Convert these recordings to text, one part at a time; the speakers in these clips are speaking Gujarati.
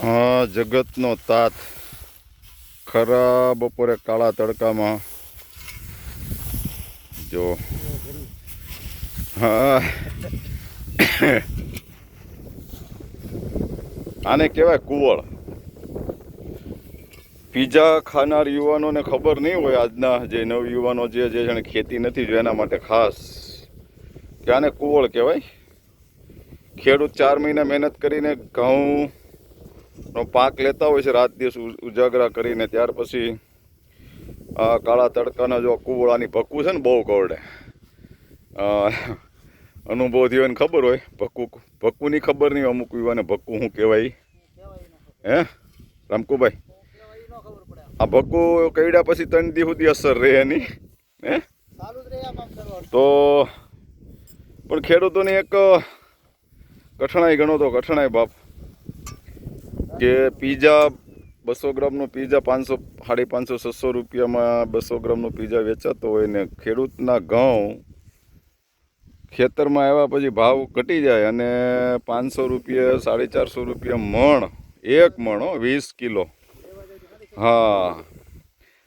હા, જગતનો તાત ખરા બપોરે કાળા તડકામાં જો. હા, આને કહેવાય કુવળ. પીઝા ખાનાર યુવાનોને ખબર નહીં હોય, આજના જે નવયુવાનો જે જેણે ખેતી નથી જો એના માટે ખાસ કે આને કુવળ કહેવાય. ખેડૂત 4 મહિના મહેનત કરીને ઘઉંનો પાક લેતા હોય છે, રાત દિવસ ઉજાગરા કરીને. ત્યાર પછી આ કાળા તડકાના જો કુવળાની ભક્કું છે ને, બહુ કરડે. અનુભવ થયો એને ખબર હોય. ભક્કુની ખબર નહીં અમુક યુવાને ભક્કું શું કહેવાય. હે રામકુભાઈ, આ ભક્કું કઈડા પછી 3 દી સુધી અસર રહે એની. હે તો પણ ખેડૂતોની એક કઠણાઈ ગણો તો કઠણાઈ બાપ, કે પીઝા 200 ગ્રામનો પીઝા 500, 550, 600 રૂપિયામાં 200 ગ્રામનો પીઝા વેચાતો હોય ને ખેડૂતના ઘઉં ખેતરમાં આવ્યા પછી ભાવ ઘટી જાય અને 500 રૂપિયા, 450 રૂપિયા મણ, 1 મણ 20 કિલો. હા,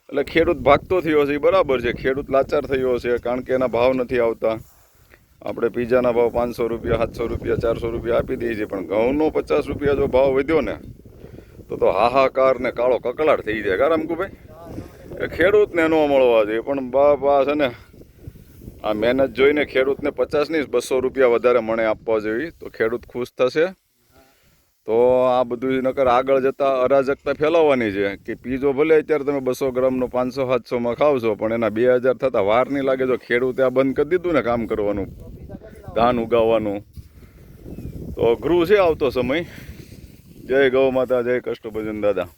એટલે ખેડૂત ભાગતો થયો છે, બરાબર છે. ખેડૂત લાચાર થયો છે કારણ કે એના ભાવ નથી આવતા. આપણે પીઝાના ભાવ 500 રૂપિયા, 700 રૂપિયા, 400 રૂપિયા આપી દઈએ છીએ, પણ ઘઉંનો 50 રૂપિયા જો ભાવ વધ્યો ને તો હાહાકાર ને કાળો કકળાટ થઈ જાય. કા રામકુભાઈ, એ ખેડૂતને ન મળવા જોઈએ. પણ બા છે ને, આ મહેનત જોઈને ખેડૂતને 50 નહીં 200 રૂપિયા વધારે મણે આપવા જોઈએ તો ખેડૂત ખુશ થશે. તો આ બધું નકર આગળ જતાં અરાજકતા ફેલાવવાની છે કે પીઝો ભલે અત્યારે તમે 200 ગ્રામનો 500-700માં ખાવશો, પણ એના 2000 થતાં વાર નહીં લાગે. જો ખેડૂતે આ બંધ કરી દીધું ને કામ કરવાનું, ધાન ઉગાવવાનું, તો અઘરું છે આવતો સમય. જય ગૌ માતા, જય કષ્ટભંજન દાદા.